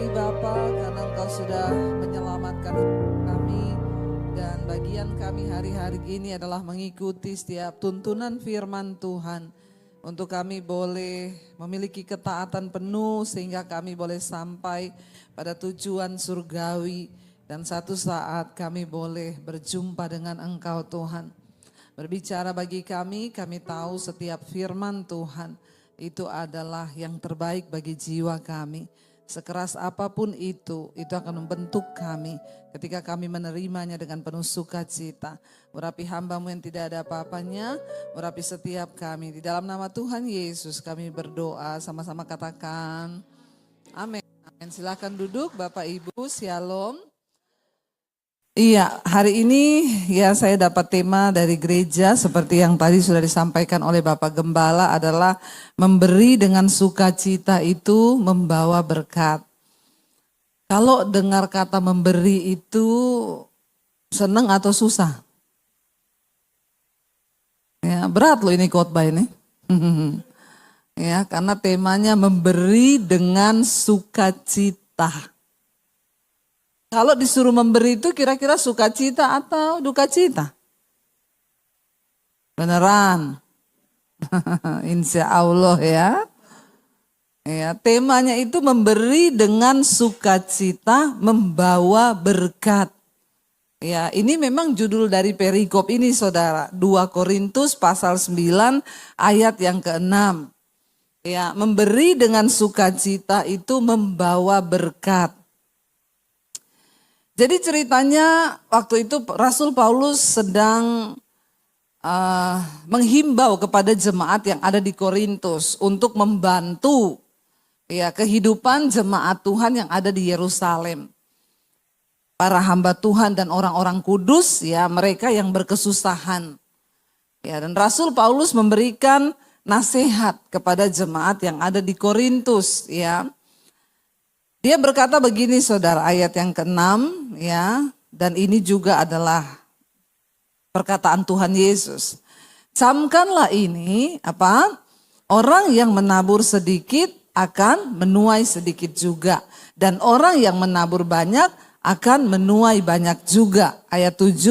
kasih Bapa, karena Engkau sudah menyelamatkan kami. Dan bagian kami hari-hari ini adalah mengikuti setiap tuntunan firman Tuhan. Untuk kami boleh memiliki ketaatan penuh sehingga kami boleh sampai pada tujuan surgawi. Dan satu saat kami boleh berjumpa dengan Engkau Tuhan. Berbicara bagi kami tahu setiap firman Tuhan itu adalah yang terbaik bagi jiwa kami. Sekeras apapun itu akan membentuk kami ketika kami menerimanya dengan penuh sukacita. Urapi hamba-Mu yang tidak ada apa-apanya, urapi setiap kami. Di dalam nama Tuhan Yesus kami berdoa, sama-sama katakan amin. Amin. Silakan duduk Bapak Ibu, Shalom. Iya, hari ini ya saya dapat tema dari gereja seperti yang tadi sudah disampaikan oleh Bapak Gembala adalah memberi dengan sukacita itu membawa berkat. Kalau dengar kata memberi itu senang atau susah? Ya, berat loh ini khotbah ini. Ya, karena temanya memberi dengan sukacita. Kalau disuruh memberi itu kira-kira sukacita atau duka cita? Beneran? Insya Allah ya. Ya, temanya itu memberi dengan sukacita membawa berkat. Ya, ini memang judul dari perikop ini saudara. 2 Korintus pasal 9 ayat yang ke-6. Ya, memberi dengan sukacita itu membawa berkat. Jadi ceritanya waktu itu Rasul Paulus sedang menghimbau kepada jemaat yang ada di Korintus untuk membantu ya kehidupan jemaat Tuhan yang ada di Yerusalem. Para hamba Tuhan dan orang-orang kudus ya mereka yang berkesusahan. Ya dan Rasul Paulus memberikan nasihat kepada jemaat yang ada di Korintus ya. Dia berkata begini saudara, ayat yang ke-6 ya, dan ini juga adalah perkataan Tuhan Yesus. Camkanlah ini apa? Orang yang menabur sedikit akan menuai sedikit juga. Dan orang yang menabur banyak akan menuai banyak juga. Ayat 7,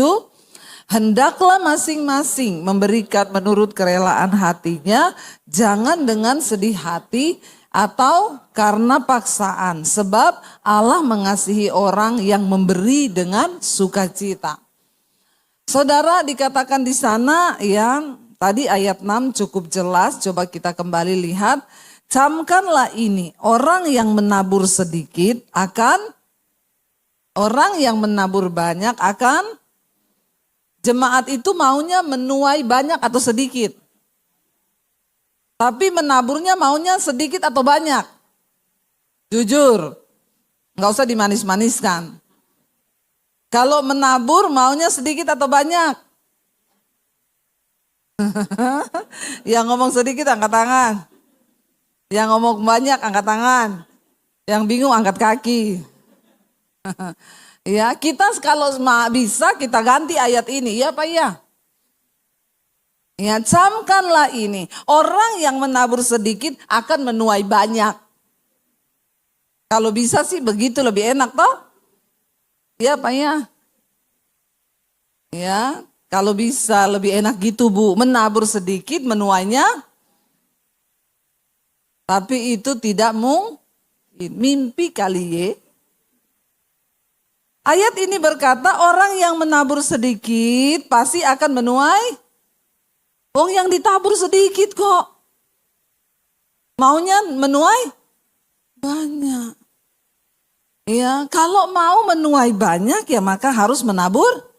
hendaklah masing-masing memberikan menurut kerelaan hatinya, jangan dengan sedih hati, atau karena paksaan, sebab Allah mengasihi orang yang memberi dengan sukacita. Saudara dikatakan di sana ya, tadi ayat 6 cukup jelas, coba kita kembali lihat. Camkanlah ini, orang yang menabur sedikit orang yang menabur banyak akan, jemaat itu maunya menuai banyak atau sedikit? Tapi menaburnya maunya sedikit atau banyak? Jujur, nggak usah dimanis-maniskan. Kalau menabur maunya sedikit atau banyak? Yang ngomong sedikit angkat tangan. Yang ngomong banyak angkat tangan. Yang bingung angkat kaki. Ya, kita kalau bisa kita ganti ayat ini, ya Pak ya? Ya, camkanlah ini, orang yang menabur sedikit akan menuai banyak. Kalau bisa sih begitu lebih enak toh? Ya Pak ya? Ya, kalau bisa lebih enak gitu Bu, menabur sedikit menuainya. Tapi itu tidak mungkin, mimpi kali ya. Ayat ini berkata orang yang menabur sedikit pasti akan menuai. Yang ditabur sedikit kok. Maunya menuai banyak. Ya, kalau mau menuai banyak ya maka harus menabur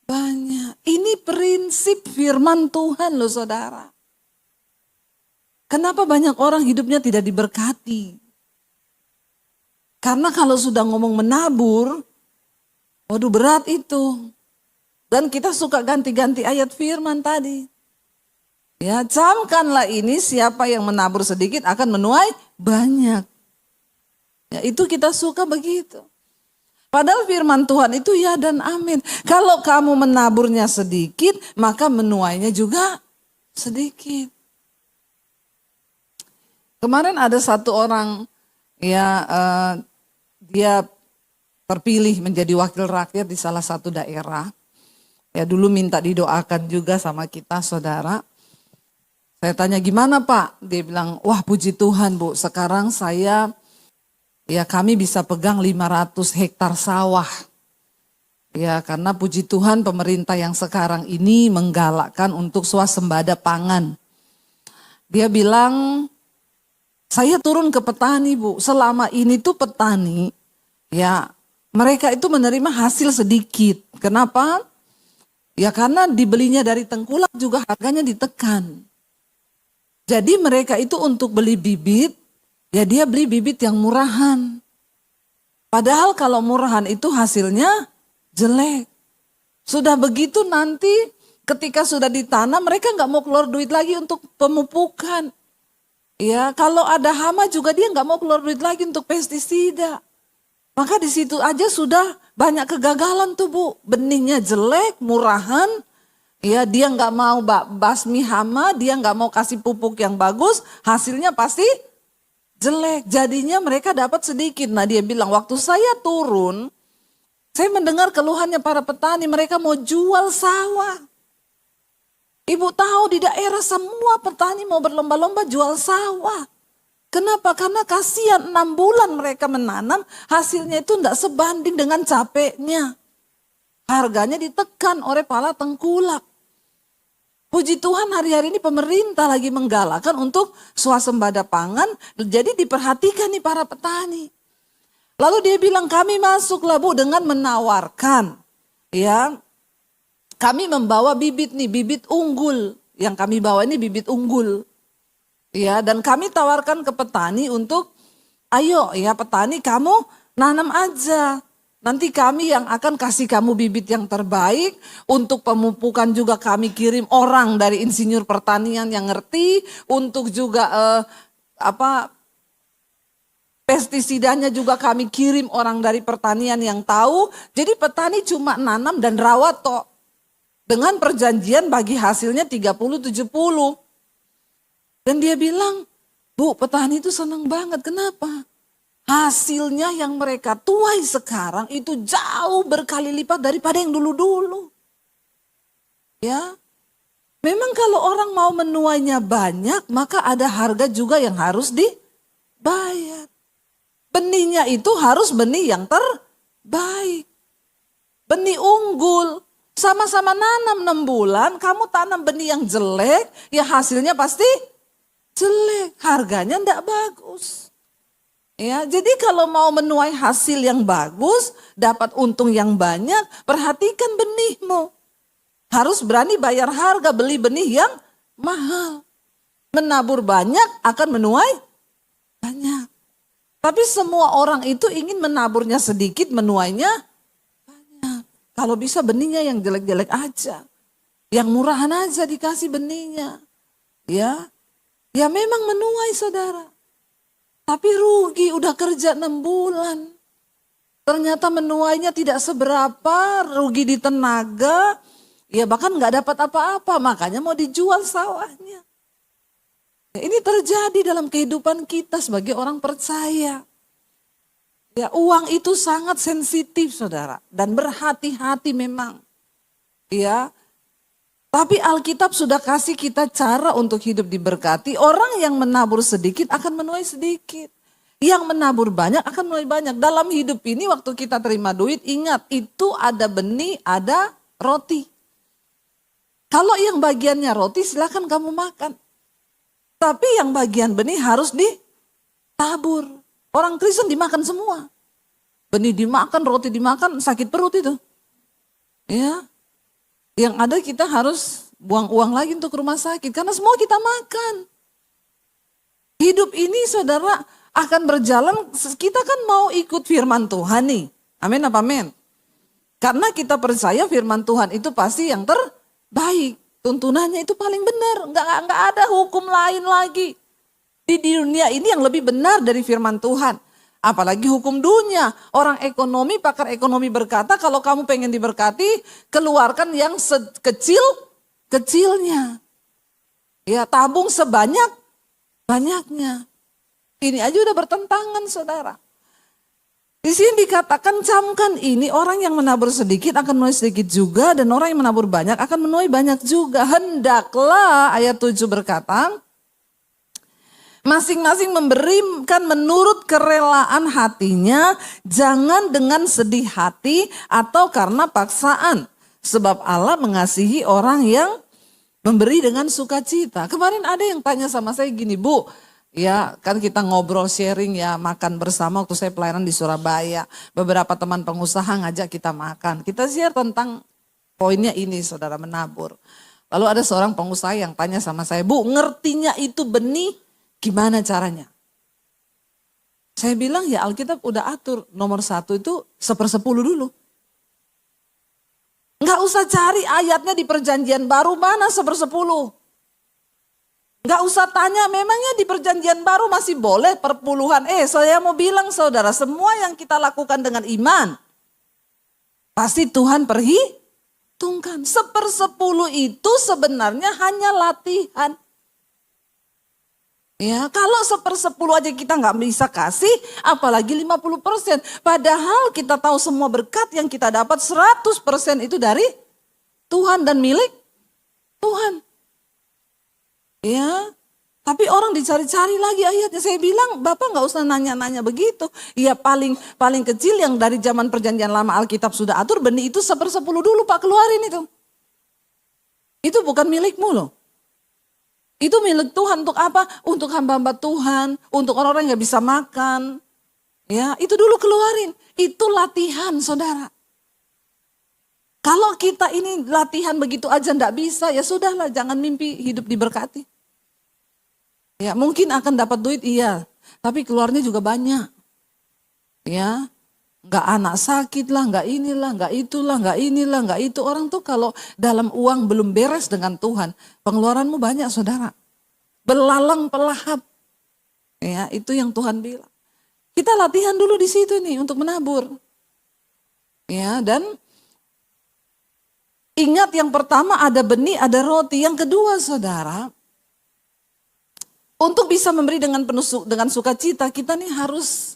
banyak. Ini prinsip firman Tuhan loh saudara. Kenapa banyak orang hidupnya tidak diberkati? Karena kalau sudah ngomong menabur, waduh berat itu. Dan kita suka ganti-ganti ayat firman tadi. Ya, camkanlah ini, siapa yang menabur sedikit akan menuai banyak. Ya, itu kita suka begitu. Padahal firman Tuhan itu ya dan amin. Kalau kamu menaburnya sedikit, maka menuainya juga sedikit. Kemarin ada satu orang ya dia terpilih menjadi wakil rakyat di salah satu daerah. Ya dulu minta didoakan juga sama kita saudara. Saya tanya gimana Pak? Dia bilang, wah puji Tuhan Bu, sekarang kami bisa pegang 500 hektar sawah. Ya karena puji Tuhan pemerintah yang sekarang ini menggalakkan untuk swasembada pangan. Dia bilang, saya turun ke petani Bu, selama ini tuh petani, ya mereka itu menerima hasil sedikit. Kenapa? Ya karena dibelinya dari tengkulak juga harganya ditekan. Jadi mereka itu untuk beli bibit, ya dia beli bibit yang murahan. Padahal kalau murahan itu hasilnya jelek. Sudah begitu nanti ketika sudah ditanam mereka nggak mau keluar duit lagi untuk pemupukan. Ya kalau ada hama juga dia nggak mau keluar duit lagi untuk pestisida. Maka di situ aja sudah banyak kegagalan tuh Bu. Benihnya jelek, murahan. Ya dia nggak mau basmi hama, dia nggak mau kasih pupuk yang bagus, hasilnya pasti jelek. Jadinya mereka dapat sedikit. Nah dia bilang waktu saya turun, saya mendengar keluhannya para petani, mereka mau jual sawah. Ibu tahu di daerah semua petani mau berlomba-lomba jual sawah. Kenapa? Karena kasihan 6 bulan mereka menanam, hasilnya itu tidak sebanding dengan capeknya. Harganya ditekan oleh para tengkulak. Puji Tuhan hari-hari ini pemerintah lagi menggalakkan untuk swasembada pangan, jadi diperhatikan nih para petani. Lalu dia bilang kami masuklah Bu dengan menawarkan, ya kami membawa bibit nih, bibit unggul. Yang kami bawa ini bibit unggul. Ya, dan kami tawarkan ke petani untuk, ayo ya petani kamu nanam aja. Nanti kami yang akan kasih kamu bibit yang terbaik. Untuk pemupukan juga kami kirim orang dari insinyur pertanian yang ngerti. Untuk juga pestisidanya juga kami kirim orang dari pertanian yang tahu. Jadi petani cuma nanam dan rawat toh. Dengan perjanjian bagi hasilnya 30-70. Dan dia bilang, Bu petani itu senang banget, kenapa? Hasilnya yang mereka tuai sekarang itu jauh berkali lipat daripada yang dulu-dulu. Ya, memang kalau orang mau menuainya banyak, maka ada harga juga yang harus dibayar. Benihnya itu harus benih yang terbaik. Benih unggul, sama-sama nanam 6 bulan, kamu tanam benih yang jelek, ya hasilnya pasti jelek, harganya enggak bagus. Ya, jadi kalau mau menuai hasil yang bagus, dapat untung yang banyak, perhatikan benihmu. Harus berani bayar harga, beli benih yang mahal. Menabur banyak akan menuai banyak. Tapi semua orang itu ingin menaburnya sedikit, menuainya banyak. Kalau bisa benihnya yang jelek-jelek aja. Yang murahan aja dikasih benihnya. Ya memang menuai saudara. Tapi rugi udah kerja 6 bulan. Ternyata menuainya tidak seberapa, rugi di tenaga. Ya bahkan gak dapat apa-apa, makanya mau dijual sawahnya. Ya, ini terjadi dalam kehidupan kita sebagai orang percaya. Ya uang itu sangat sensitif saudara. Dan berhati-hati memang. Ya. Tapi Alkitab sudah kasih kita cara untuk hidup diberkati. Orang yang menabur sedikit akan menuai sedikit. Yang menabur banyak akan menuai banyak. Dalam hidup ini waktu kita terima duit, ingat itu ada benih, ada roti. Kalau yang bagiannya roti silakan kamu makan. Tapi yang bagian benih harus ditabur. Orang Kristen dimakan semua. Benih dimakan, roti dimakan, sakit perut itu. Ya. Yang ada kita harus buang uang lagi untuk rumah sakit. Karena semua kita makan. Hidup ini saudara akan berjalan. Kita kan mau ikut firman Tuhan nih. Amin apa amin? Karena kita percaya firman Tuhan itu pasti yang terbaik. Tuntunannya itu paling benar. Enggak ada hukum lain lagi. Di dunia ini yang lebih benar dari firman Tuhan. Apalagi hukum dunia. Orang ekonomi, pakar ekonomi berkata kalau kamu pengen diberkati, keluarkan yang kecilnya. Ya tabung sebanyak-banyaknya. Ini aja udah bertentangan saudara. Di sini dikatakan camkan ini, orang yang menabur sedikit akan menuai sedikit juga, dan orang yang menabur banyak akan menuai banyak juga. Hendaklah, ayat 7 berkata, masing-masing memberikan menurut kerelaan hatinya, jangan dengan sedih hati atau karena paksaan. Sebab Allah mengasihi orang yang memberi dengan sukacita. Kemarin ada yang tanya sama saya gini, Bu, ya kan kita ngobrol sharing ya, makan bersama waktu saya pelayanan di Surabaya. Beberapa teman pengusaha ngajak kita makan. Kita share tentang poinnya ini, saudara, menabur. Lalu ada seorang pengusaha yang tanya sama saya, Bu, ngertinya itu benih gimana caranya? Saya bilang ya Alkitab udah atur, nomor 1 itu 1/10 dulu. Nggak usah cari ayatnya di perjanjian baru mana 1/10. Nggak usah tanya memangnya di perjanjian baru masih boleh perpuluhan. Saya mau bilang saudara, semua yang kita lakukan dengan iman, pasti Tuhan perhitungkan. 1/10 itu sebenarnya hanya latihan. Ya, kalau 1/10 aja kita nggak bisa kasih, apalagi 50%. Padahal kita tahu semua berkat yang kita dapat 100% itu dari Tuhan dan milik Tuhan. Ya, tapi orang dicari-cari lagi ayatnya. Saya bilang, Bapak nggak usah nanya-nanya begitu. Ya paling kecil yang dari zaman perjanjian lama Alkitab sudah atur, benih itu 1/10 dulu Pak keluarin itu. Itu bukan milikmu loh. Itu milik Tuhan untuk apa? Untuk hamba-hamba Tuhan, untuk orang-orang yang gak bisa makan. Ya, itu dulu keluarin. Itu latihan, saudara. Kalau kita ini latihan begitu aja ndak bisa, ya sudahlah, jangan mimpi hidup diberkati. Ya, mungkin akan dapat duit, iya. Tapi keluarnya juga banyak. Ya, nggak anak sakit lah, nggak inilah, nggak itulah, nggak inilah, nggak itu. Orang tuh kalau dalam uang belum beres dengan Tuhan, pengeluaranmu banyak saudara. Belalang pelahap. Ya, itu yang Tuhan bilang. Kita latihan dulu di situ nih untuk menabur. Ya, dan ingat yang pertama ada benih, ada roti. Yang kedua saudara, untuk bisa memberi dengan penuh dengan sukacita, kita nih harus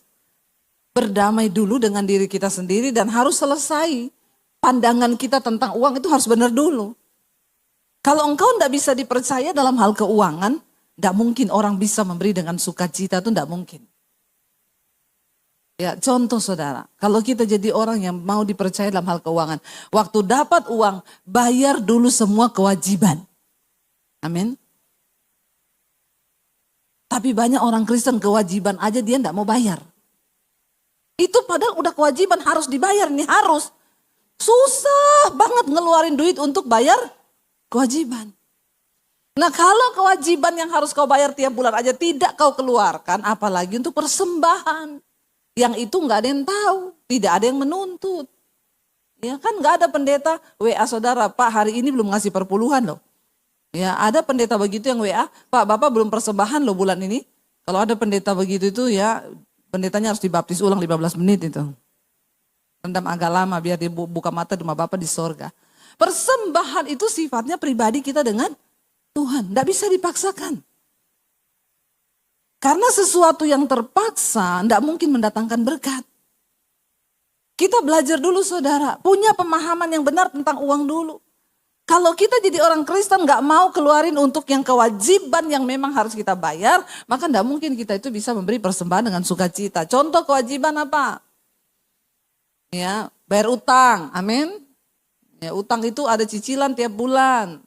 berdamai dulu dengan diri kita sendiri dan harus selesai. Pandangan kita tentang uang itu harus benar dulu. Kalau engkau tidak bisa dipercaya dalam hal keuangan, tidak mungkin orang bisa memberi dengan sukacita, itu tidak mungkin. Ya, contoh saudara, kalau kita jadi orang yang mau dipercaya dalam hal keuangan, waktu dapat uang, bayar dulu semua kewajiban. Amin. Tapi banyak orang Kristen kewajiban aja dia tidak mau bayar. Itu padahal udah kewajiban harus dibayar, nih harus. Susah banget ngeluarin duit untuk bayar kewajiban. Nah kalau kewajiban yang harus kau bayar tiap bulan aja tidak kau keluarkan, apalagi untuk persembahan. Yang itu nggak ada yang tahu, tidak ada yang menuntut. Ya kan nggak ada pendeta WA saudara, Pak hari ini belum ngasih perpuluhan loh. Ya ada pendeta begitu yang WA, Pak Bapak belum persembahan loh bulan ini. Kalau ada pendeta begitu itu ya pendetanya harus dibaptis ulang 15 menit itu. Rendam agak lama biar dia buka mata rumah Bapa di sorga. Persembahan itu sifatnya pribadi kita dengan Tuhan. Tidak bisa dipaksakan. Karena sesuatu yang terpaksa tidak mungkin mendatangkan berkat. Kita belajar dulu saudara. Punya pemahaman yang benar tentang uang dulu. Kalau kita jadi orang Kristen gak mau keluarin untuk yang kewajiban yang memang harus kita bayar, maka tidak mungkin kita itu bisa memberi persembahan dengan sukacita. Contoh kewajiban apa? Ya, bayar utang, amin. Ya, utang itu ada cicilan tiap bulan.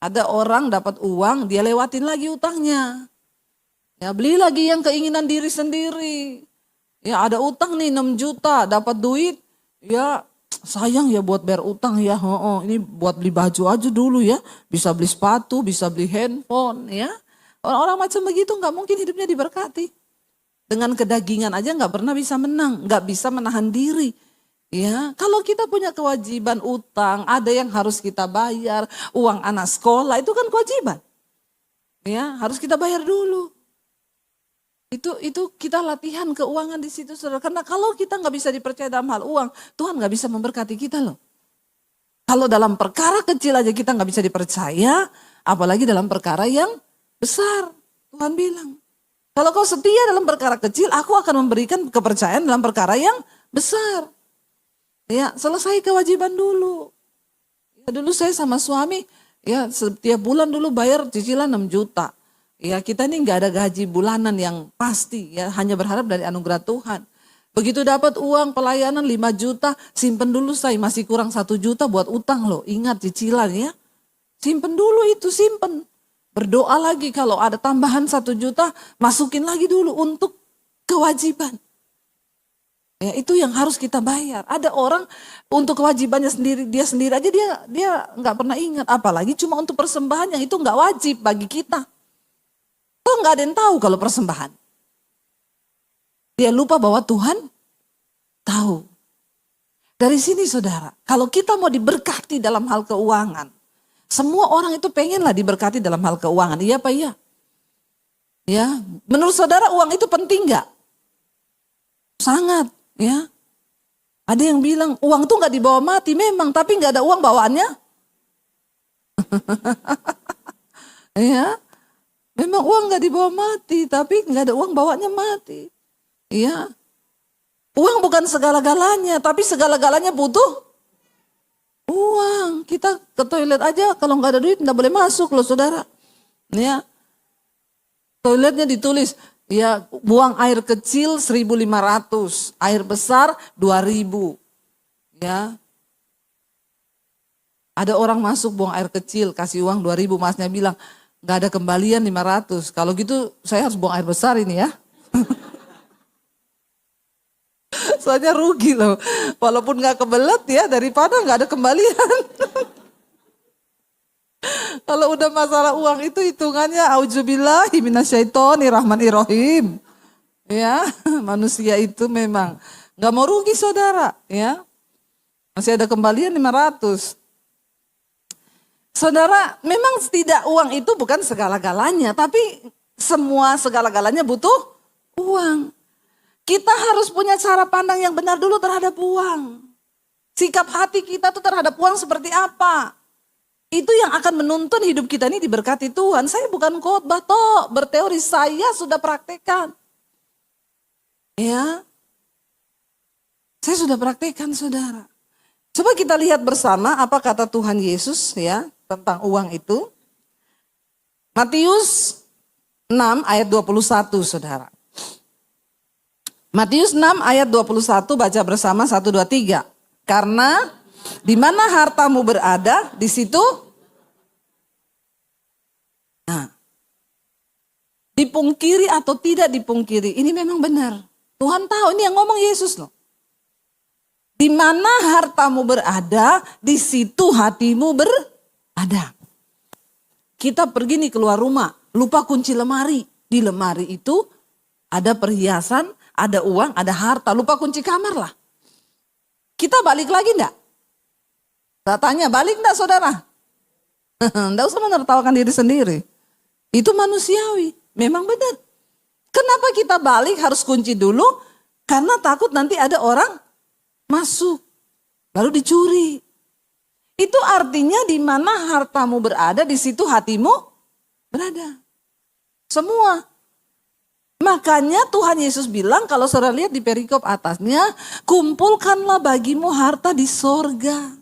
Ada orang dapat uang, dia lewatin lagi utangnya. Ya, beli lagi yang keinginan diri sendiri. Ya, ada utang nih 6 juta, dapat duit, ya sayang ya buat bayar utang ya. Ini buat beli baju aja dulu ya. Bisa beli sepatu, bisa beli handphone ya. Orang-orang macam begitu nggak mungkin hidupnya diberkati. Dengan kedagingan aja nggak pernah bisa menang, nggak bisa menahan diri. Ya, kalau kita punya kewajiban utang, ada yang harus kita bayar, uang anak sekolah itu kan kewajiban. Ya, harus kita bayar dulu. Itu kita latihan keuangan di situ saudara. Karena kalau kita nggak bisa dipercaya dalam hal uang, Tuhan nggak bisa memberkati kita loh. Kalau dalam perkara kecil aja kita nggak bisa dipercaya, apalagi dalam perkara yang besar. Tuhan bilang. Kalau kau setia dalam perkara kecil, aku akan memberikan kepercayaan dalam perkara yang besar. Ya, selesai kewajiban dulu. Ya, dulu saya sama suami, ya setiap bulan dulu bayar cicilan 6 juta. Ya, kita ini nggak ada gaji bulanan yang pasti, ya hanya berharap dari anugerah Tuhan. Begitu dapat uang pelayanan 5 juta, simpen dulu, saya masih kurang 1 juta buat utang loh. Ingat cicilan ya. Simpen dulu itu, simpen. Berdoa lagi kalau ada tambahan 1 juta, masukin lagi dulu untuk kewajiban. Ya, itu yang harus kita bayar. Ada orang untuk kewajibannya sendiri, dia sendiri aja dia nggak pernah ingat. Apalagi cuma untuk persembahan yang itu nggak wajib bagi kita. Toh nggak ada yang tahu kalau persembahan. Dia lupa bahwa Tuhan tahu. Dari sini saudara, kalau kita mau diberkati dalam hal keuangan, semua orang itu pengenlah diberkati dalam hal keuangan. Iya apa iya? Ya, menurut saudara uang itu penting nggak? Sangat, ya. Ada yang bilang uang tuh nggak dibawa mati, memang, tapi nggak ada uang bawaannya. Ya, memang uang nggak dibawa mati, tapi nggak ada uang bawaannya mati. Ya, uang bukan segala-galanya, tapi segala-galanya butuh uang. Kita ke toilet aja kalau nggak ada duit nggak boleh masuk loh saudara. Ya, toiletnya ditulis ya buang air kecil 1.500, air besar 2.000. Ya, ada orang masuk buang air kecil kasih uang 2.000, masnya bilang nggak ada kembalian 500. Kalau gitu saya harus buang air besar ini ya. Soalnya rugi loh. Walaupun gak kebelet ya, daripada gak ada kembalian. Kalau udah masalah uang itu hitungannya auzubillahi minasyaitonirrahmanirrahim. Ya, manusia itu memang gak mau rugi saudara. Ya, masih ada kembalian 500. Saudara, memang tidak uang itu bukan segala-galanya. Tapi semua segala-galanya butuh uang. Kita harus punya cara pandang yang benar dulu terhadap uang. Sikap hati kita tuh terhadap uang seperti apa? Itu yang akan menuntun hidup kita ini diberkati Tuhan. Saya bukan khotbah toh, berteori, saya sudah praktekkan. Ya, saya sudah praktekkan saudara. Coba kita lihat bersama apa kata Tuhan Yesus ya tentang uang itu. Matius 6 ayat 21 saudara. Matius 6 ayat 21 baca bersama 1, 2, 3. Karena di mana hartamu berada, di situ. Nah, dipungkiri atau tidak dipungkiri, ini memang benar. Tuhan tahu, ini yang ngomong Yesus loh. Di mana hartamu berada, di situ hatimu berada. Kita pergi nih keluar rumah, lupa kunci lemari. Di lemari itu ada perhiasan, ada uang, ada harta, lupa kunci kamar lah. Kita balik lagi enggak? Saya tanya, balik enggak saudara? Enggak usah menertawakan diri sendiri. Itu manusiawi, memang benar. Kenapa kita balik harus kunci dulu? Karena takut nanti ada orang masuk, lalu dicuri. Itu artinya di mana hartamu berada, di situ hatimu berada. Semua. Makanya Tuhan Yesus bilang kalau saudara lihat di perikop atasnya, kumpulkanlah bagimu harta di sorga.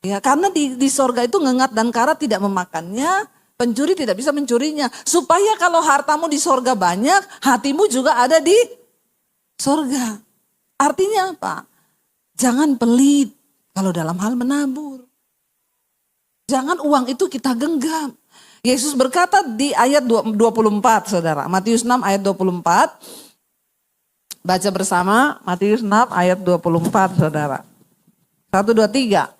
Ya, karena di sorga itu ngengat dan karat tidak memakannya, pencuri tidak bisa mencurinya. Supaya kalau hartamu di sorga banyak, hatimu juga ada di sorga. Artinya apa? Jangan pelit kalau dalam hal menabur. Jangan uang itu kita genggam. Yesus berkata di ayat 24 saudara. Matius 6 ayat 24. Baca bersama Matius 6 ayat 24 saudara. 1, 2, 3.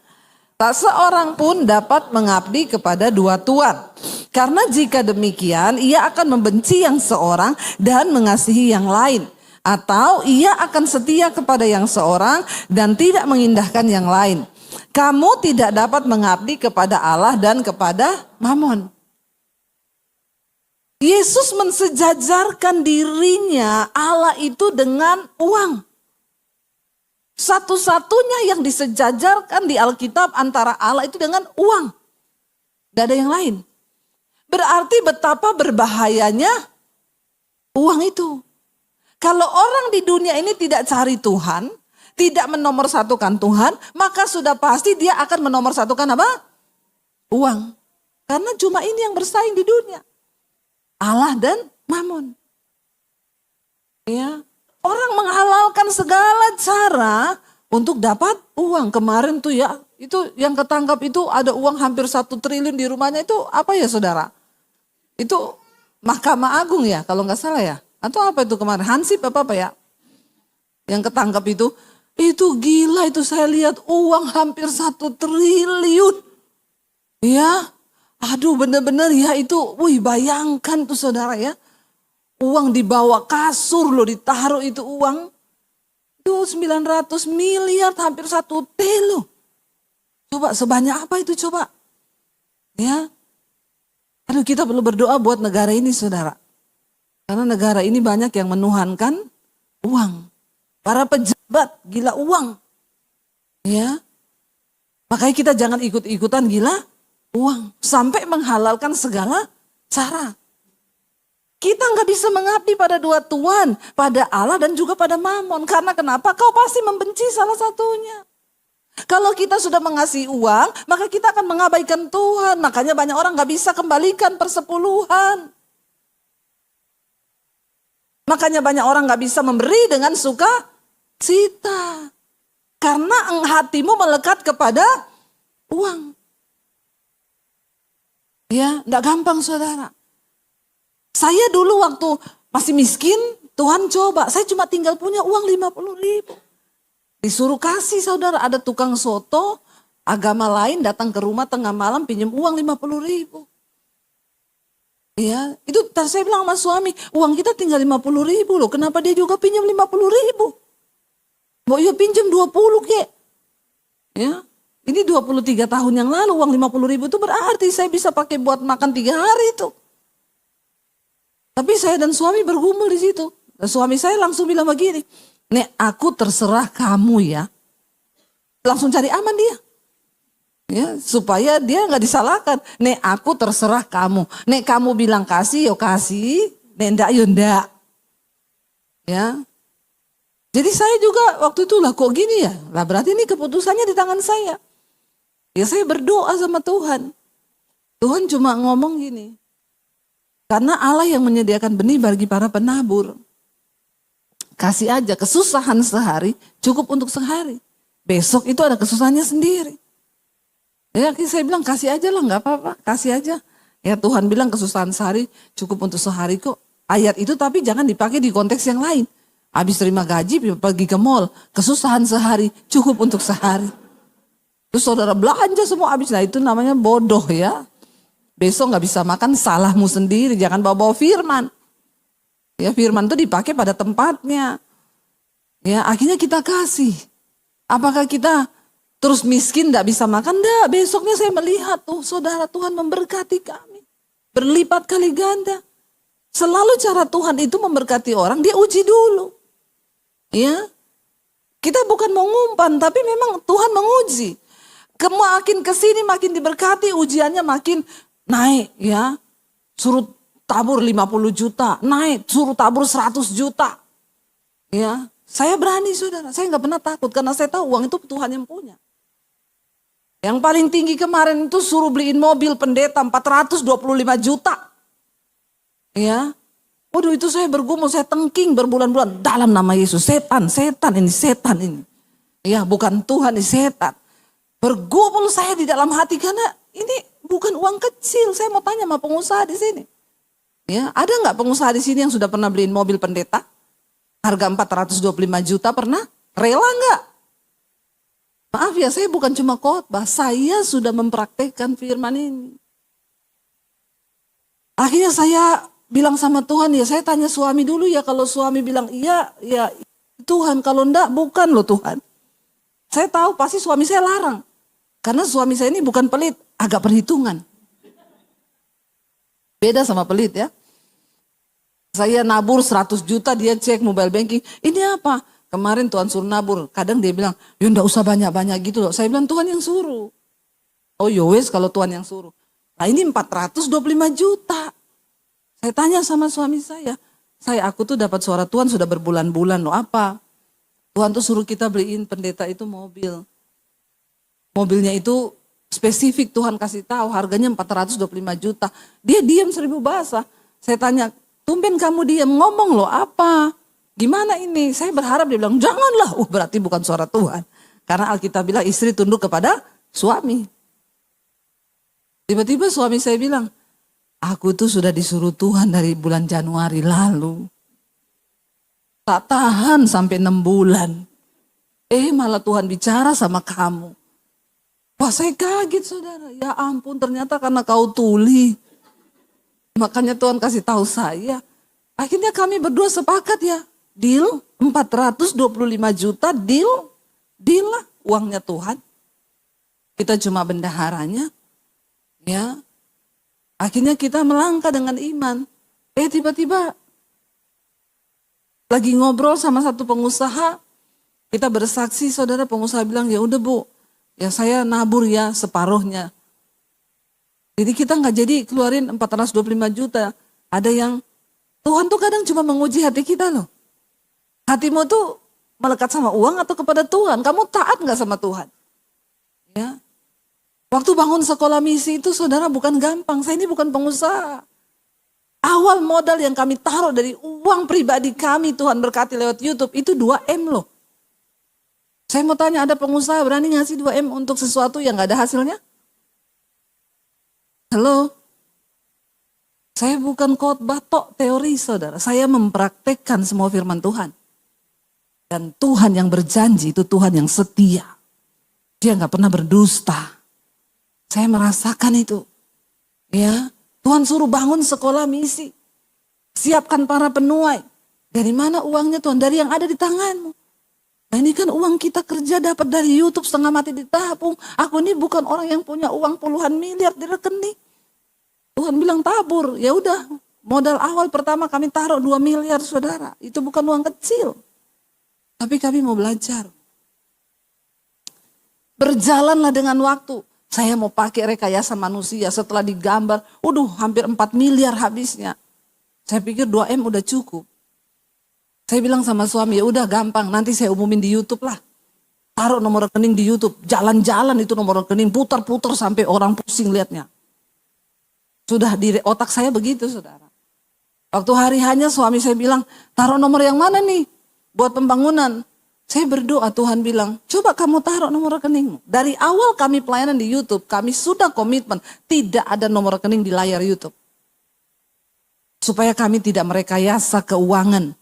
Tak seorang pun dapat mengabdi kepada dua tuan. Karena jika demikian ia akan membenci yang seorang dan mengasihi yang lain. Atau ia akan setia kepada yang seorang dan tidak mengindahkan yang lain. Kamu tidak dapat mengabdi kepada Allah dan kepada Mamon. Yesus mensejajarkan dirinya Allah itu dengan uang. Satu-satunya yang disejajarkan di Alkitab antara Allah itu dengan uang. Gak ada yang lain. Berarti betapa berbahayanya Uang itu. Kalau orang di dunia ini tidak cari Tuhan, tidak menomorsatukan Tuhan, maka sudah pasti dia akan menomorsatukan apa? Uang. Karena cuma ini yang bersaing di dunia. Allah dan Mammon. Ya, orang menghalalkan segala cara untuk dapat uang. Kemarin tuh ya, itu yang ketangkap itu ada uang hampir 1 triliun di rumahnya, itu apa ya saudara? Itu Mahkamah Agung ya kalau nggak salah ya. Atau apa itu kemarin? Hansip apa ya? Yang ketangkap itu gila, itu saya lihat uang hampir 1 triliun. Ya, aduh bener-bener ya itu, wih bayangkan tuh saudara ya. Uang dibawa kasur loh, ditaruh itu uang. Itu 900 miliar, hampir 1 T loh. Coba sebanyak apa itu coba. Ya. Aduh kita perlu berdoa buat negara ini saudara. Karena negara ini banyak yang menuhankan uang. Para pejabat gila uang. Ya. Makanya kita jangan ikut-ikutan gila uang. Sampai menghalalkan segala cara. Kita nggak bisa mengabdi pada dua Tuhan, pada Allah dan juga pada Mammon. Karena kenapa? Kau pasti membenci salah satunya. Kalau kita sudah mengasihi uang, maka kita akan mengabaikan Tuhan. Makanya banyak orang nggak bisa kembalikan persepuluhan. Makanya banyak orang nggak bisa memberi dengan sukacita. Karena hatimu melekat kepada uang. Ya, nggak gampang saudara. Saya dulu waktu masih miskin, Tuhan coba. Saya cuma tinggal punya uang 50.000. Disuruh kasih saudara, ada tukang soto, agama lain datang ke rumah tengah malam pinjam uang 50.000. Ya, itu saya bilang sama suami, uang kita tinggal 50.000 loh. Kenapa dia juga pinjam 50.000? Mau ya pinjam 20 kek. Ya, ini 23 tahun yang lalu uang 50.000 itu berarti saya bisa pakai buat makan 3 hari itu. Tapi saya dan suami bergumul di situ. Dan suami saya langsung bilang begini, Nek aku terserah kamu ya. Langsung cari aman dia. Ya, supaya dia nggak disalahkan. Nek aku terserah kamu. Nek kamu bilang kasih, yo kasih. Nek enggak, yo enggak. Ya. Jadi saya juga waktu itu lah kok gini ya. Lah berarti ini keputusannya di tangan saya. Ya saya berdoa sama Tuhan. Tuhan cuma ngomong gini. Karena Allah yang menyediakan benih bagi para penabur. Kasih aja kesusahan sehari cukup untuk sehari. Besok itu ada kesusahannya sendiri. Ya saya bilang kasih aja lah gak apa-apa. Kasih aja. Ya Tuhan bilang kesusahan sehari cukup untuk sehari kok. Ayat itu tapi jangan dipakai di konteks yang lain. Habis terima gaji pergi ke mall. Kesusahan sehari cukup untuk sehari. Terus saudara belanja semua habis. Nah itu namanya bodoh ya. Besok gak bisa makan, salahmu sendiri. Jangan bawa-bawa firman. Ya firman itu dipakai pada tempatnya. Ya akhirnya kita kasih. Apakah kita terus miskin gak bisa makan? Enggak, besoknya saya melihat tuh saudara Tuhan memberkati kami. Berlipat kali ganda. Selalu cara Tuhan itu memberkati orang, dia uji dulu. Ya, kita bukan mau ngumpan, tapi memang Tuhan menguji. Makin kesini makin diberkati, ujiannya makin naik ya, suruh tabur 50 juta, naik suruh tabur 100 juta. Ya, saya berani saudara, saya nggak pernah takut karena saya tahu uang itu Tuhan yang punya. Yang paling tinggi kemarin itu suruh beliin mobil pendeta 425 juta. Ya, waduh itu saya bergumul, saya tengking berbulan-bulan dalam nama Yesus. Setan ini. Ya, bukan Tuhan, ini setan. Bergumul saya di dalam hati karena ini bukan uang kecil. Saya mau tanya sama pengusaha di sini. Ya, ada nggak pengusaha di sini yang sudah pernah beliin mobil pendeta? Harga 425 juta pernah? Rela nggak? Maaf ya, saya bukan cuma khotbah. Saya sudah mempraktekkan firman ini. Akhirnya saya bilang sama Tuhan, ya saya tanya suami dulu ya. Kalau suami bilang iya, ya Tuhan. Kalau enggak, bukan loh Tuhan. Saya tahu pasti suami saya larang. Karena suami saya ini bukan pelit, agak perhitungan. Beda sama pelit ya. Saya nabur 100 juta, dia cek mobile banking. Ini apa? Kemarin Tuhan suruh nabur. Kadang dia bilang, ya enggak usah banyak-banyak gitu loh. Saya bilang Tuhan yang suruh. Oh yowes kalau Tuhan yang suruh. Nah ini 425 juta. Saya tanya sama suami saya, aku tuh dapat suara Tuhan sudah berbulan-bulan loh. Apa? Tuhan tuh suruh kita beliin pendeta itu mobil. Mobilnya itu spesifik, Tuhan kasih tahu harganya 425 juta. Dia diam 1000 bahasa. Saya tanya, tumben kamu diam, ngomong loh apa? Gimana ini? Saya berharap dia bilang, janganlah. Berarti bukan suara Tuhan. Karena Alkitab bilang istri tunduk kepada suami. Tiba-tiba suami saya bilang, aku tuh sudah disuruh Tuhan dari bulan Januari lalu. Tak tahan sampai 6 bulan. Malah Tuhan bicara sama kamu. Wah, saya kaget saudara. Ya ampun, ternyata karena kau tuli. Makanya Tuhan kasih tahu saya. Akhirnya kami berdua sepakat ya. Deal 425 juta, deal lah uangnya Tuhan. Kita cuma bendaharanya. Ya. Akhirnya kita melangkah dengan iman. Tiba-tiba lagi ngobrol sama satu pengusaha. Kita bersaksi, saudara, pengusaha bilang, ya udah Bu. Ya saya nabur ya separuhnya. Jadi kita nggak jadi keluarin 425 juta. Ada yang, Tuhan tuh kadang cuma menguji hati kita loh. Hatimu tuh melekat sama uang atau kepada Tuhan? Kamu taat nggak sama Tuhan? Ya. Waktu bangun sekolah misi itu saudara bukan gampang. Saya ini bukan pengusaha. Awal modal yang kami taruh dari uang pribadi kami, Tuhan berkati lewat YouTube, itu 2M loh. Saya mau tanya, ada pengusaha berani ngasih 2M untuk sesuatu yang gak ada hasilnya? Halo? Saya bukan khotbah tok teori saudara. Saya mempraktekkan semua firman Tuhan. Dan Tuhan yang berjanji itu Tuhan yang setia. Dia gak pernah berdusta. Saya merasakan itu. Ya, Tuhan suruh bangun sekolah misi. Siapkan para penuai. Dari mana uangnya Tuhan? Dari yang ada di tanganmu. Nah ini kan uang kita kerja dapat dari YouTube setengah mati ditabung. Aku ini bukan orang yang punya uang puluhan miliar di rekening. Tuhan bilang tabur, ya udah modal awal pertama kami taruh 2 miliar saudara. Itu bukan uang kecil. Tapi kami mau belajar. Berjalanlah dengan waktu. Saya mau pakai rekayasa manusia setelah digambar. Hampir 4 miliar habisnya. Saya pikir 2M udah cukup. Saya bilang sama suami, ya udah gampang, nanti saya umumin di YouTube lah. Taruh nomor rekening di YouTube, jalan-jalan itu nomor rekening, putar-putar sampai orang pusing liatnya. Sudah di otak saya begitu saudara. Waktu hari hanya suami saya bilang, taruh nomor yang mana nih buat pembangunan. Saya berdoa, Tuhan bilang, coba kamu taruh nomor rekeningmu. Dari awal kami pelayanan di YouTube, kami sudah komitmen tidak ada nomor rekening di layar YouTube. Supaya kami tidak merekayasa keuangan.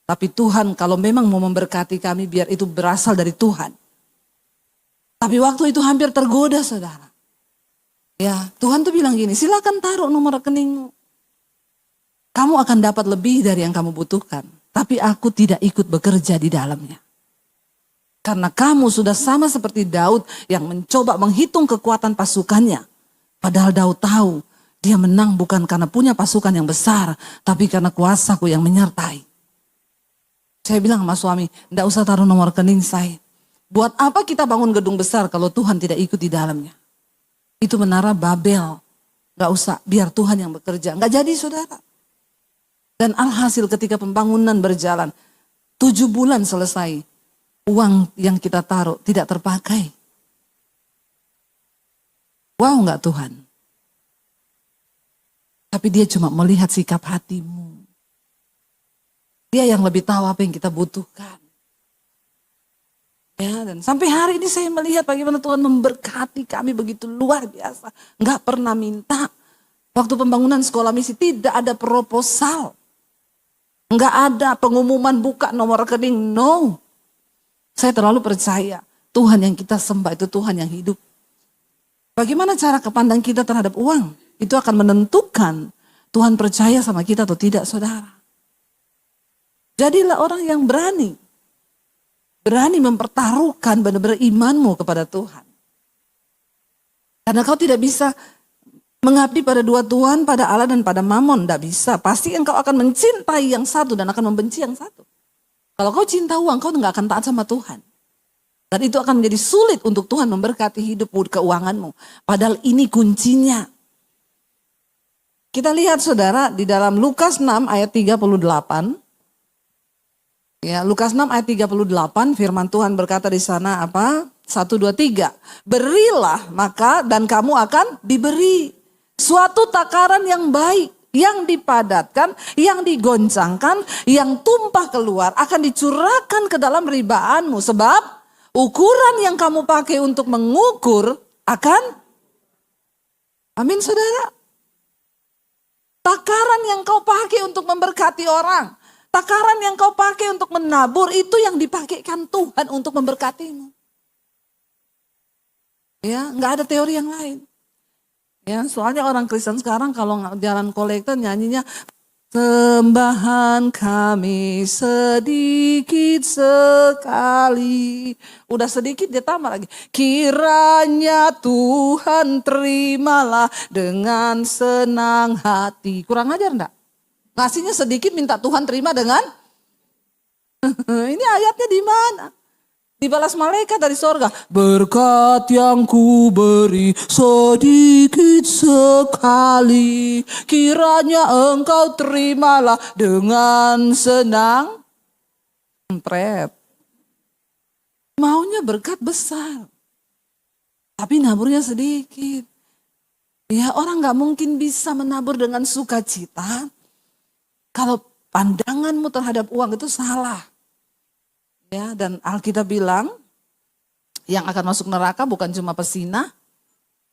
Tapi Tuhan kalau memang mau memberkati kami biar itu berasal dari Tuhan. Tapi waktu itu hampir tergoda saudara. Ya Tuhan tuh bilang gini, silakan taruh nomor rekeningmu. Kamu akan dapat lebih dari yang kamu butuhkan. Tapi aku tidak ikut bekerja di dalamnya. Karena kamu sudah sama seperti Daud yang mencoba menghitung kekuatan pasukannya. Padahal Daud tahu dia menang bukan karena punya pasukan yang besar. Tapi karena kuasaku yang menyertai. Saya bilang sama suami, enggak usah taruh nomor rekening saya. Buat apa kita bangun gedung besar kalau Tuhan tidak ikut di dalamnya? Itu menara Babel. Enggak usah, biar Tuhan yang bekerja. Enggak jadi saudara. Dan alhasil ketika pembangunan berjalan, 7 bulan selesai. Uang yang kita taruh tidak terpakai. Wow enggak Tuhan? Tapi dia cuma melihat sikap hatimu. Dia yang lebih tahu apa yang kita butuhkan. Ya, dan sampai hari ini saya melihat bagaimana Tuhan memberkati kami begitu luar biasa. Enggak pernah minta. Waktu pembangunan sekolah misi tidak ada proposal. Enggak ada pengumuman buka nomor rekening. No. Saya terlalu percaya Tuhan yang kita sembah itu Tuhan yang hidup. Bagaimana cara kepandang kita terhadap uang? Itu akan menentukan Tuhan percaya sama kita atau tidak saudara. Jadilah orang yang berani. Berani mempertaruhkan benar-benar imanmu kepada Tuhan. Karena kau tidak bisa mengabdi pada dua Tuhan, pada Allah dan pada Mamon. Tidak bisa. Pasti engkau akan mencintai yang satu dan akan membenci yang satu. Kalau kau cinta uang, kau nggak akan taat sama Tuhan. Dan itu akan menjadi sulit untuk Tuhan memberkati hidupmu, keuanganmu. Padahal ini kuncinya. Kita lihat saudara di dalam Lukas 6 ayat 38. Ya, Lukas 6 ayat 38 firman Tuhan berkata di sana apa? 1, 2, 3. Berilah maka dan kamu akan diberi suatu takaran yang baik, yang dipadatkan, yang digoncangkan, yang tumpah keluar akan dicurahkan ke dalam ribaanmu. Sebab ukuran yang kamu pakai untuk mengukur akan, amin saudara. Takaran yang kau pakai untuk memberkati orang, takaran yang kau pakai untuk menabur, itu yang dipakaikan Tuhan untuk memberkatimu. Ya, nggak ada teori yang lain. Ya, soalnya orang Kristen sekarang kalau jalan kolektor nyanyinya sembahan kami sedikit sekali. Udah sedikit dia tambah lagi. Kiranya Tuhan terimalah dengan senang hati. Kurang ajar enggak? Ngasihnya sedikit minta Tuhan terima dengan ini ayatnya di mana? Dibalas malaikat dari sorga. Berkat yang ku beri sedikit sekali, kiranya engkau terimalah dengan senang. Trap. Maunya berkat besar, tapi naburnya sedikit. Ya, orang gak mungkin bisa menabur dengan sukacita kalau pandanganmu terhadap uang itu salah. Ya, dan Alkitab bilang yang akan masuk neraka bukan cuma pesinah,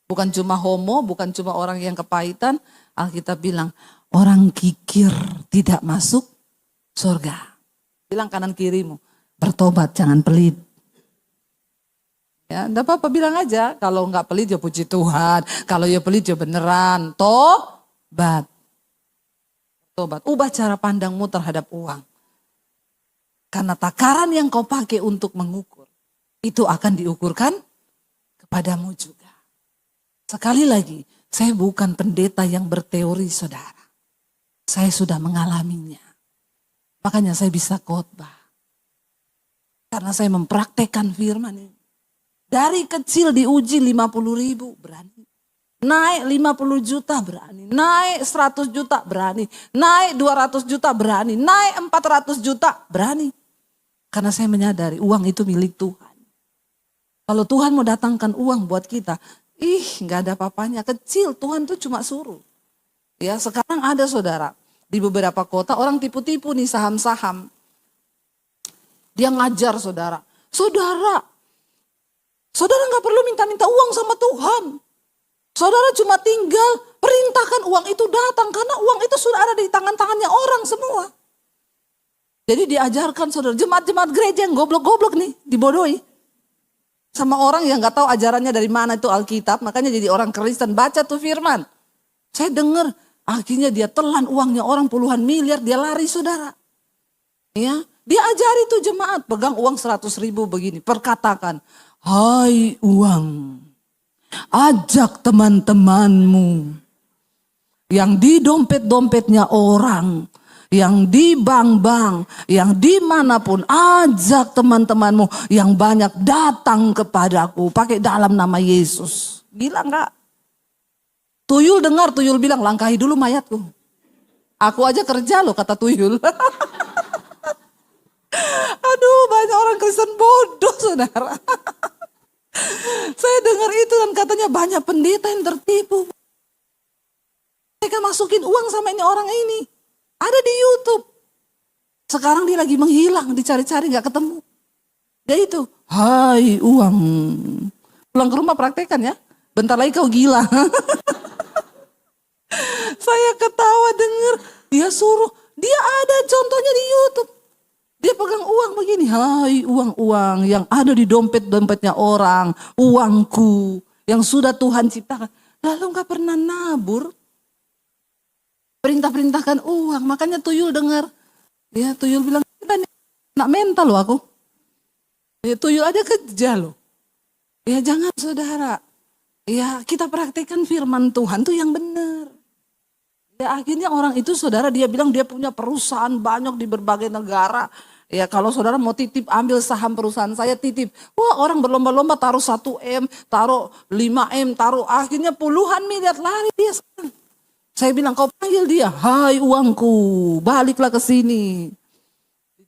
bukan cuma homo, bukan cuma orang yang kepahitan. Alkitab bilang orang kikir tidak masuk surga. Bilang kanan kirimu, bertobat jangan pelit. Ya, enggak apa-apa, bilang aja. Kalau enggak pelit ya puji Tuhan, kalau ya pelit ya beneran. Tobat. Ubah cara pandangmu terhadap uang. Karena takaran yang kau pakai untuk mengukur, itu akan diukurkan kepadamu juga. Sekali lagi, saya bukan pendeta yang berteori saudara. Saya sudah mengalaminya. Makanya saya bisa khotbah. Karena saya mempraktekkan firman ini. Dari kecil diuji 50.000 berani. Naik 50 juta berani, naik 100 juta berani, naik 200 juta berani, naik 400 juta berani. Karena saya menyadari uang itu milik Tuhan. Kalau Tuhan mau datangkan uang buat kita, nggak ada apa-apanya. Kecil, Tuhan tuh cuma suruh. Ya, sekarang ada saudara, di beberapa kota orang tipu-tipu nih saham-saham. Dia ngajar saudara. Saudara nggak perlu minta-minta uang sama Tuhan. Saudara cuma tinggal perintahkan uang itu datang, karena uang itu sudah ada di tangan-tangannya orang semua. Jadi diajarkan saudara, jemaat-jemaat gereja yang goblok-goblok nih, dibodohi. Sama orang yang gak tahu ajarannya dari mana itu Alkitab, makanya jadi orang Kristen, baca tuh firman. Saya dengar, akhirnya dia telan uangnya orang puluhan miliar, dia lari saudara. Ya, dia ajari tuh jemaat, pegang uang 100.000 begini, perkatakan, hai uang, ajak teman-temanmu yang di dompet-dompetnya orang, yang di bank-bank, yang dimanapun, ajak teman-temanmu yang banyak datang kepadaku, pakai dalam nama Yesus. Gila enggak? Tuyul dengar, tuyul bilang, langkahi dulu mayatku. Aku aja kerja loh, kata tuyul. Aduh, banyak orang Kristen bodoh saudara. Saya dengar itu dan katanya banyak pendeta yang tertipu. Mereka masukin uang sama ini orang ini. Ada di YouTube. Sekarang dia lagi menghilang, dicari-cari gak ketemu. Dia itu, hai uang. Pulang ke rumah praktekan ya. Bentar lagi kau gila. Saya ketawa denger. Dia suruh, dia ada contohnya di YouTube. Dia pegang uang begini, hai uang-uang yang ada di dompet-dompetnya orang, uangku yang sudah Tuhan ciptakan. Lalu gak pernah nabur. Perintah-perintahkan uang, makanya tuyul dengar. Ya, tuyul bilang, kita nak mental loh aku. Ya, tuyul aja kerja loh. Ya, jangan saudara. Ya, kita praktekkan firman Tuhan tuh yang benar. Ya, akhirnya orang itu saudara, dia bilang dia punya perusahaan banyak di berbagai negara. Ya, kalau saudara mau titip, ambil saham perusahaan saya titip. Wah, orang berlomba-lomba taruh 1 M, taruh 5 M, taruh akhirnya puluhan miliar lari dia sekarang. Saya bilang, kau panggil dia, hai uangku, baliklah ke sini.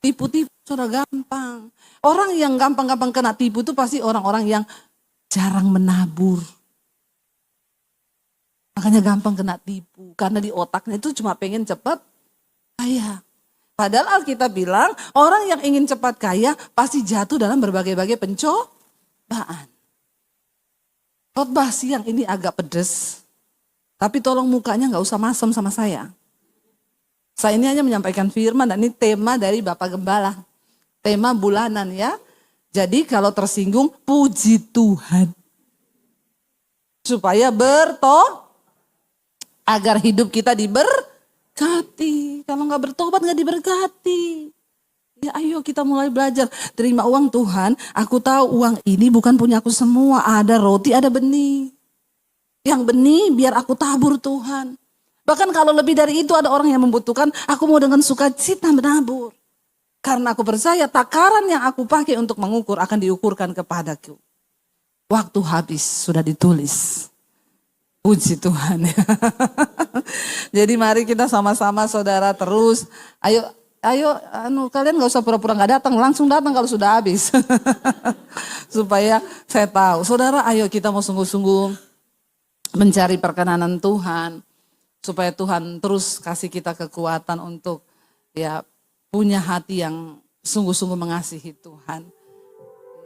Tipu-tipu sudah gampang. Orang yang gampang-gampang kena tipu itu pasti orang-orang yang jarang menabur. Makanya gampang kena tipu. Karena di otaknya itu cuma pengen cepat kaya. Padahal Alkitab bilang orang yang ingin cepat kaya pasti jatuh dalam berbagai-bagai pencobaan. Khotbah siang ini agak pedes. Tapi tolong mukanya gak usah masam sama saya. Saya ini hanya menyampaikan firman dan ini tema dari Bapak Gembala. Tema bulanan ya. Jadi kalau tersinggung puji Tuhan. Supaya agar hidup kita diberkati. Kalau gak bertobat gak diberkati. Ya ayo kita mulai belajar. Terima uang Tuhan. Aku tahu uang ini bukan punya aku semua. Ada roti, ada benih. Yang benih biar aku tabur Tuhan. Bahkan kalau lebih dari itu ada orang yang membutuhkan. Aku mau dengan sukacita menabur. Karena aku percaya takaran yang aku pakai untuk mengukur akan diukurkan kepadaku. Waktu habis sudah ditulis. Puji Tuhan. Jadi mari kita sama-sama saudara terus. Ayo kalian gak usah pura-pura gak datang. Langsung datang kalau sudah habis. Supaya saya tahu. Saudara ayo kita mau sungguh-sungguh mencari perkenanan Tuhan. Supaya Tuhan terus kasih kita kekuatan untuk ya punya hati yang sungguh-sungguh mengasihi Tuhan.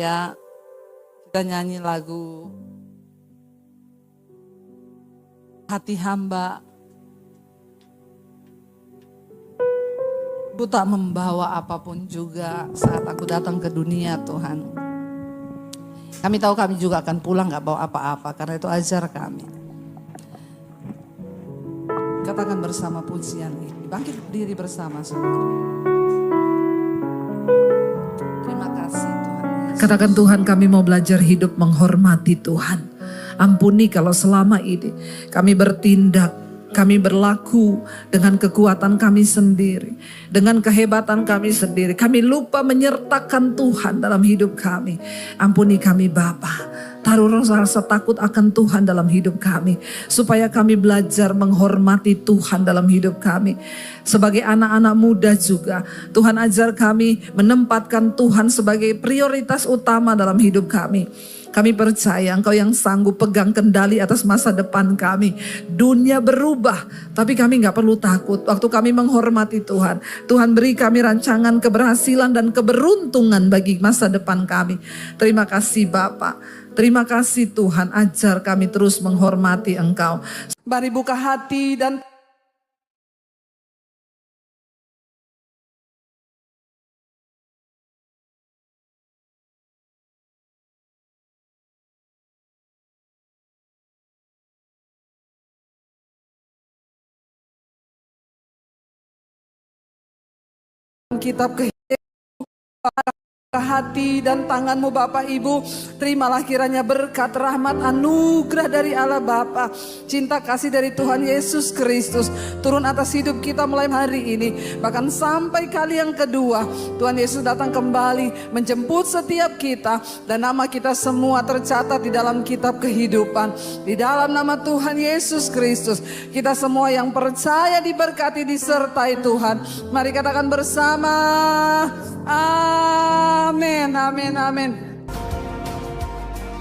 Ya kita nyanyi lagu Hati Hamba. Aku tak membawa apapun juga saat aku datang ke dunia Tuhan. Kami tahu kami juga akan pulang gak bawa apa-apa karena itu ajar kami. Katakan bersama pujian ini. Bangkit berdiri bersama saudara. Terima kasih Tuhan. Katakan Tuhan kami mau belajar hidup menghormati Tuhan. Ampuni kalau selama ini kami bertindak. Kami berlaku dengan kekuatan kami sendiri. Dengan kehebatan kami sendiri. Kami lupa menyertakan Tuhan dalam hidup kami. Ampuni kami Bapa. Taruh rasa takut akan Tuhan dalam hidup kami. Supaya kami belajar menghormati Tuhan dalam hidup kami. Sebagai anak-anak muda juga. Tuhan ajar kami menempatkan Tuhan sebagai prioritas utama dalam hidup kami. Kami percaya Engkau yang sanggup pegang kendali atas masa depan kami. Dunia berubah, tapi kami gak perlu takut. Waktu kami menghormati Tuhan, Tuhan beri kami rancangan keberhasilan dan keberuntungan bagi masa depan kami. Terima kasih Bapak. Terima kasih Tuhan, ajar kami terus menghormati Engkau. Mari buka hati dan kitab kehidupan hati dan tanganmu Bapak Ibu. Terimalah kiranya berkat rahmat anugerah dari Allah Bapa, cinta kasih dari Tuhan Yesus Kristus turun atas hidup kita mulai hari ini. Bahkan sampai kali yang kedua Tuhan Yesus datang kembali menjemput setiap kita. Dan nama kita semua tercatat di dalam kitab kehidupan. Di dalam nama Tuhan Yesus Kristus kita semua yang percaya diberkati disertai Tuhan. Mari katakan bersama amin, amin, amin.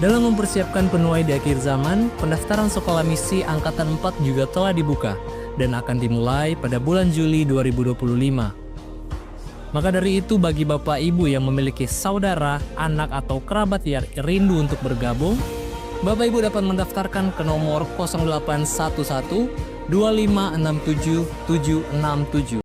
Dalam mempersiapkan penuai di akhir zaman, pendaftaran sekolah misi Angkatan 4 juga telah dibuka dan akan dimulai pada bulan Juli 2025. Maka dari itu bagi Bapak Ibu yang memiliki saudara, anak atau kerabat yang rindu untuk bergabung, Bapak Ibu dapat mendaftarkan ke nomor 0811 2567 767.